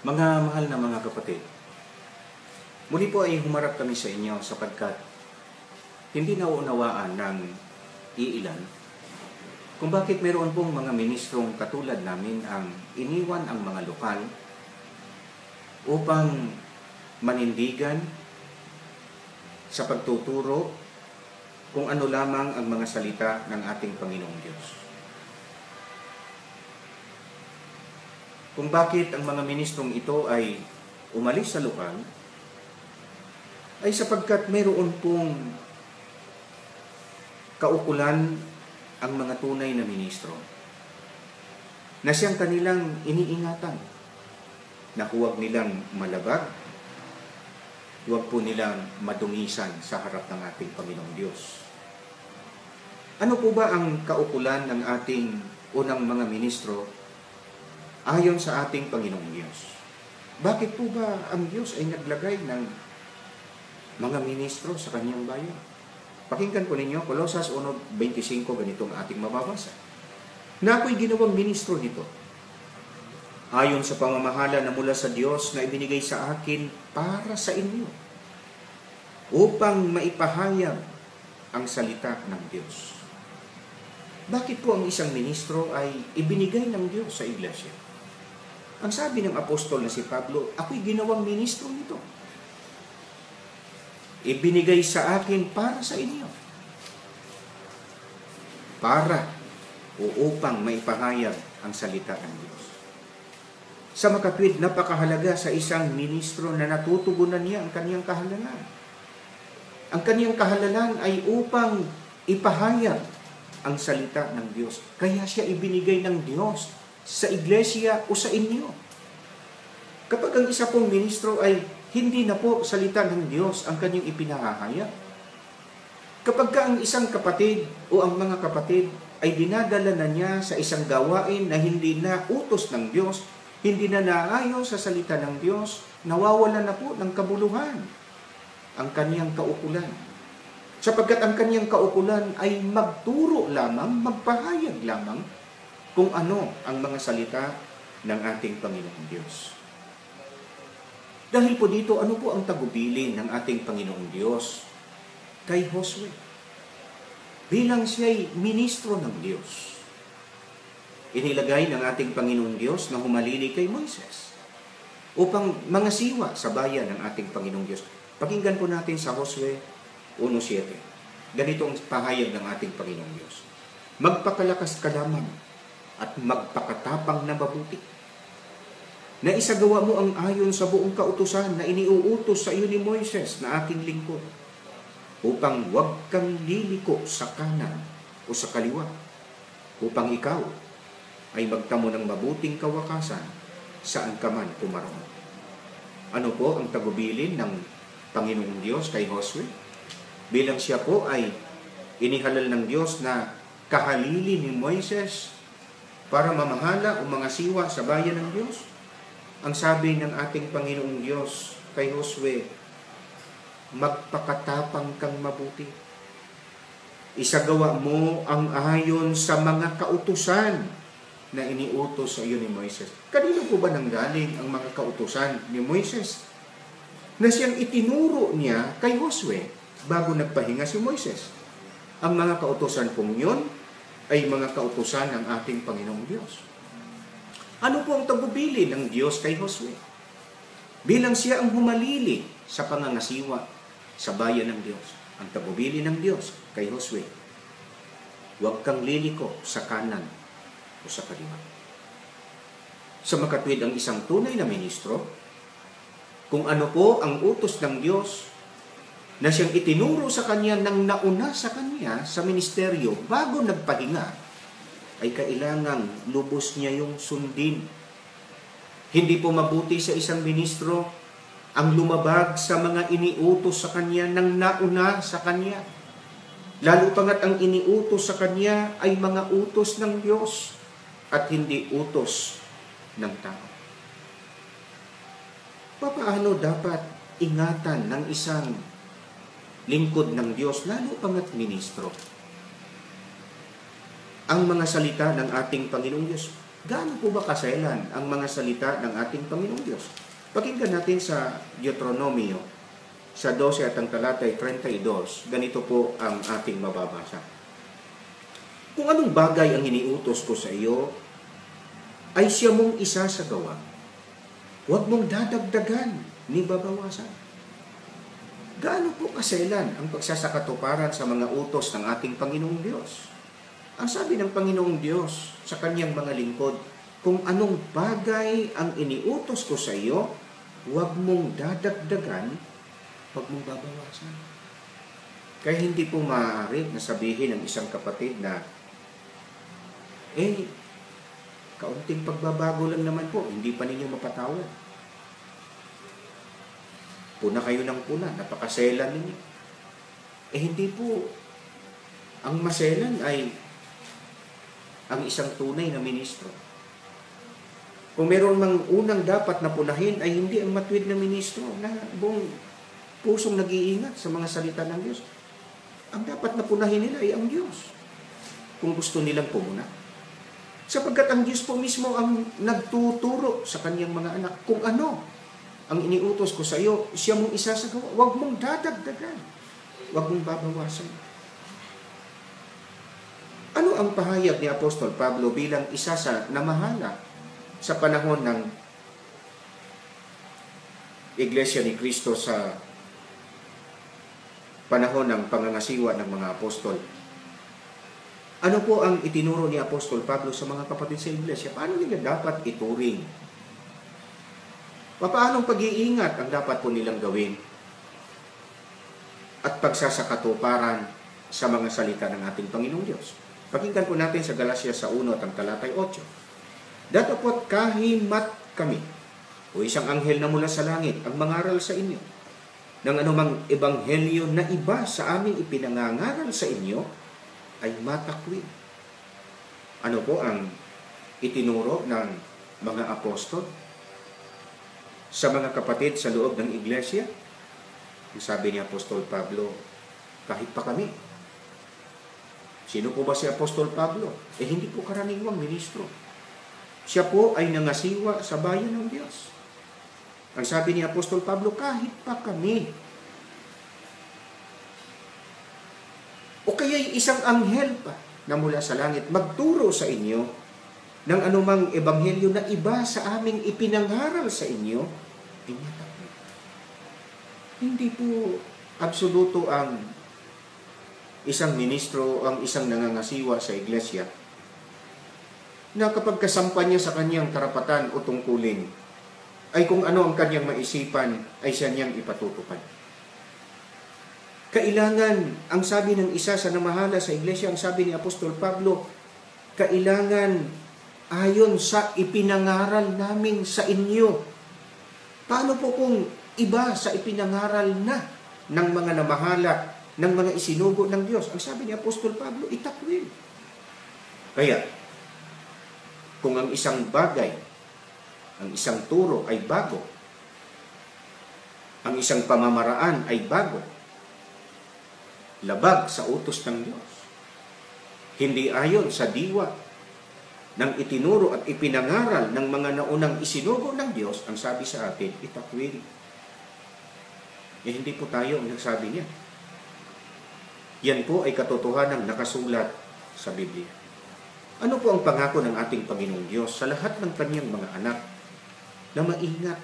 Mga mahal na mga kapatid, muli po ay humarap kami sa inyo sapagkat hindi nauunawaan ng iilan kung bakit meron pong mga ministrong katulad namin ang iniwan ang mga lokal upang manindigan sa pagtuturo kung ano lamang ang mga salita ng ating Panginoong Diyos. Kung bakit ang mga ministrong ito ay umalis sa lokal, ay sapagkat mayroon pong kaukulan ang mga tunay na ministro na siyang kanilang iniingatan na huwag nilang malabag, huwag po nilang madungisan sa harap ng ating Panginoong Diyos. Ano po ba ang kaukulan ng ating unang mga ministro ayon sa ating Panginoong Diyos? Bakit po ba ang Diyos ay naglagay ng mga ministro sa kanyang bayan? Pakinggan po ninyo, Colosas 1:25, ganitong ating mababasa. Na ako'y ginawang ministro nito, ayon sa pamamahala na mula sa Diyos na ibinigay sa akin para sa inyo, upang maipahayag ang salita ng Diyos. Bakit po ang isang ministro ay ibinigay ng Diyos sa iglesia? Ang sabi ng apostol na si Pablo, ako'y ginawang ministro nito. Ibinigay sa akin para sa inyo. Para o upang maipahayag ang salita ng Diyos. Sa makatwid, napakahalaga sa isang ministro na natutugunan niya ang kaniyang kahalalan. Ang kaniyang kahalalan ay upang ipahayag ang salita ng Diyos. Kaya siya ibinigay ng Diyos sa iglesia o sa inyo. Kapag ang isa pong ministro ay hindi na po salita ng Diyos ang kanyang ipinahahayag, kapag ang isang kapatid o ang mga kapatid ay dinadala na niya sa isang gawain na hindi na utos ng Diyos, hindi na naayon sa salita ng Diyos, nawawala na po ng kabuluhan ang kaniyang kaukulan. Sapagkat ang kaniyang kaukulan ay magturo lamang, magpahayag lamang kung ano ang mga salita ng ating Panginoong Diyos. Dahil po dito, ano po ang tagubilin ng ating Panginoong Diyos kay Josue? Bilang siya'y ministro ng Diyos, inilagay ng ating Panginoong Diyos na humalili kay Moises upang mangasiwa sa bayan ng ating Panginoong Diyos. Pakinggan po natin sa Josue 1:7. Ganito ang pahayag ng ating Panginoong Diyos. Magpakalakas ka lamang at magpakatapang na mabuti, na isagawa mo ang ayon sa buong kautusan na iniuutos sa iyo ni Moises na aking lingkod, upang huwag kang liliko sa kanan o sa kaliwa, upang ikaw ay magtamo ng mabuting kawakasan saan ka man pumaroon. Ano po ang tagubilin ng Panginoong Diyos kay Josue? Bilang siya po ay inihalal ng Diyos na kahalili ni Moises para mamahala o mangasiwa sa bayan ng Diyos, ang sabi ng ating Panginoong Diyos kay Josue, magpakatapang kang mabuti. Isagawa mo ang ayon sa mga kautusan na iniutos sa iyo ni Moises. Kanino po ba nanggaling ang mga kautusan ni Moises na siyang itinuro niya kay Josue bago nagpahinga si Moises? Ang mga kautusan pong yun ay mga kautusan ng ating Panginoong Diyos. Ano po ang tagubilin ng Diyos kay Josue? Bilang siya ang humalili sa pangangasiwa sa bayan ng Diyos, ang tagubilin ng Diyos kay Josue, huwag kang liliko sa kanan o sa kaliwa. Sa makatwid ang isang tunay na ministro, kung ano po ang utos ng Diyos na siyang itinuro sa kanya nang nauna sa kanya sa ministeryo bago nagpahinga, ay kailangang lubos niya yung sundin. Hindi po mabuti sa isang ministro ang lumabag sa mga iniutos sa kanya nang nauna sa kanya. Lalo pangat ang iniutos sa kanya ay mga utos ng Diyos at hindi utos ng tao. Paano dapat ingatan ng isang lingkod ng Diyos, lalo pangat ministro, ang mga salita ng ating Panginoong Diyos? Gaano po ba kaselan ang mga salita ng ating Panginoong Diyos? Pakinggan natin sa Deuteronomio, sa 12 at ang talatay 32, ganito po ang ating mababasa. Kung anong bagay ang iniutos ko sa iyo, ay siya mong isasagawa. Huwag mong dadagdagan ni babawasan. Gaano po kaselan ang pagsasakatuparan sa mga utos ng ating Panginoong Diyos? Ang sabi ng Panginoong Diyos sa kanyang mga lingkod, kung anong bagay ang iniutos ko sa iyo, huwag mong dadagdagan, huwag mong babawasan. Kaya hindi po maaari na sabihin ng isang kapatid na, kaunting pagbabago lang naman po, hindi pa ninyo mapatawad. Puna kayo ng puna, napakaselan ninyo. Hindi po, ang maselan ay ang isang tunay na ministro. Kung meron mang unang dapat na punahin, ay hindi ang matuwid na ministro na buong pusong nag-iingat sa mga salita ng Diyos. Ang dapat na punahin nila ay ang Diyos. Kung gusto nilang pumuna. Sapagkat ang Diyos po mismo ang nagtuturo sa kanyang mga anak kung ano ang iniutos ko sa iyo, siya mong isasagawa. Huwag mong dadagdagan. Huwag mong babawasan. Ano ang pahayag ni Apostol Pablo bilang isa sa namahala sa panahon ng Iglesia ni Cristo sa panahon ng pangangasiwa ng mga apostol? Ano po ang itinuro ni Apostol Pablo sa mga kapatid sa Iglesia? Paano nila dapat ituring? Paanong pag-iingat ang dapat po nilang gawin? At pagsasakatuparan sa mga salita ng ating Panginoong Diyos. Pakinggan po natin sa Galatia sa 1 at ang talatay 8. Datapot kahimat kami, o isang anghel na mula sa langit, ang mangaral sa inyo, ng anumang ebanghelyo na iba sa aming ipinangangaral sa inyo, ay matakwid. Ano po ang itinuro ng mga apostol sa mga kapatid sa loob ng iglesia? Ang sabi ni Apostol Pablo, kahit pa kami. Sino po ba si Apostol Pablo? Hindi po karaniwang ministro. Siya po ay nangasiwa sa bayan ng Diyos. Ang sabi ni Apostol Pablo, kahit pa kami. O kaya'y isang anghel pa na mula sa langit magturo sa inyo ng anumang ebanghelyo na iba sa aming ipinangaral sa inyo, ay matakwid. Hindi po absoluto ang isang ministro, ang isang nangangasiwa sa iglesia, na kapag kasampa niya sa kanyang karapatan o tungkulin, ay kung ano ang kanyang maisipan, ay siya niyang ipatutupad. Kailangan, ang sabi ng isa sa namahala sa iglesia, ang sabi ni Apostol Pablo, kailangan ayon sa ipinangaral namin sa inyo. Paano po kung iba sa ipinangaral na ng mga namahala, ng mga isinugo ng Diyos? Ang sabi ni Apostol Pablo, itakwil. Kaya, kung ang isang bagay, ang isang turo ay bago, ang isang pamamaraan ay bago, labag sa utos ng Diyos, hindi ayon sa diwa ng itinuro at ipinangaral ng mga naunang isinugo ng Diyos, ang sabi sa atin, itakwil. Hindi po tayo ang nagsabi niya. Yan po ay katotohanan nakasulat sa Biblia. Ano po ang pangako ng ating Panginoong Diyos sa lahat ng kanyang mga anak na maingat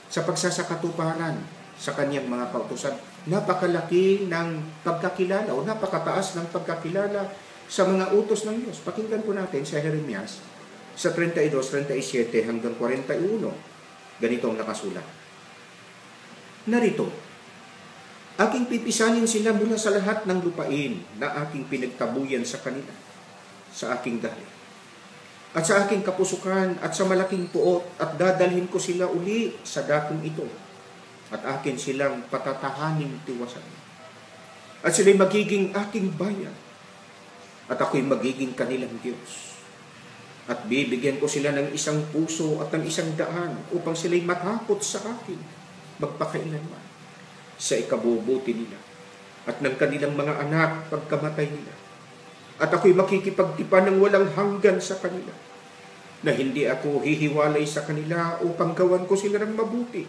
sa pagsasakatuparan sa kanyang mga pautusan? Napakalaki ng pagkakilala o napakataas ng pagkakilala sa mga utos ng Diyos. Pakinggan po natin sa Jeremias sa 32, 37 hanggang 41. Ganito ang nakasulat. Narito, aking pipisanin sila mula sa lahat ng lupain na aking pinagtabuyan sa kanila, sa aking dali, at sa aking kapusukan at sa malaking puot, at dadalhin ko sila uli sa dakong ito, at akin silang patatahaning tiwasan. At sila'y magiging aking bayan, at ako'y magiging kanilang Diyos. At bibigyan ko sila ng isang puso at ng isang daan upang sila'y matakot sa akin magpakailanman sa ikabubuti nila at ng kanilang mga anak pagkamatay nila. At ako'y makikipagtipan ng walang hanggan sa kanila na hindi ako hihiwalay sa kanila upang gawan ko sila ng mabuti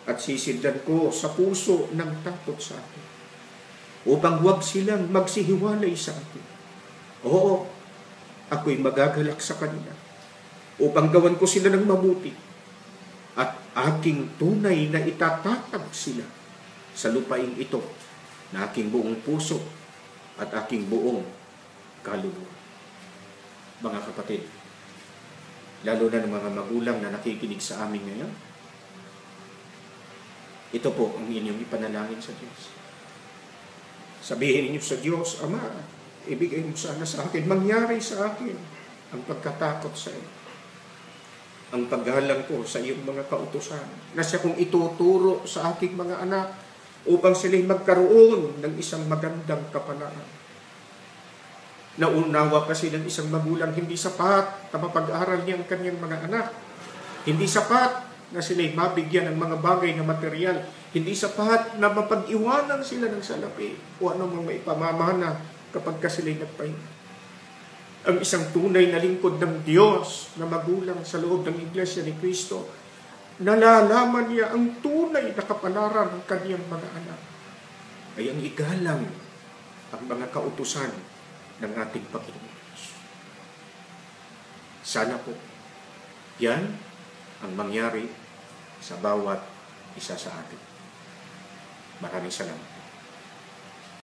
at sisidlan ko sa puso ng takot sa akin upang huwag silang magsihiwalay sa akin. Oo, ako'y magagalak sa kanila upang gawan ko sila ng mabuti at aking tunay na itatatag sila sa lupaing ito na aking buong puso at aking buong kaluluwa. Mga kapatid, lalo na ng mga magulang na nakikinig sa amin ngayon, ito po ang inyong ipanalangin sa Diyos. Sabihin niyo sa Diyos, Ama, ibigay mo sana sa akin, mangyari sa akin ang pagkatakot sa iyo, ang paggalang ko sa iyong mga kautusan, na siya kong ituturo sa aking mga anak upang sila'y magkaroon ng isang magandang kapalaran. Naunawa kasi ng isang magulang, hindi sapat na mapag-aral niya ang kanyang mga anak. Hindi sapat na sila'y mabigyan ng mga bagay na material. Hindi sapat na mapag-iwanan sila ng salapi o anumang maipamamana kapag sila'y nagpahinga. Ang isang tunay na lingkod ng Diyos na magulang sa loob ng Iglesia ni Cristo, nalalaman niya ang tunay na kapalaran ng kanyang mga anak ay ang igalang ang mga kautusan ng ating Panginoon. Sana po, yan ang mangyari sa bawat isa sa atin. Maraming salamat.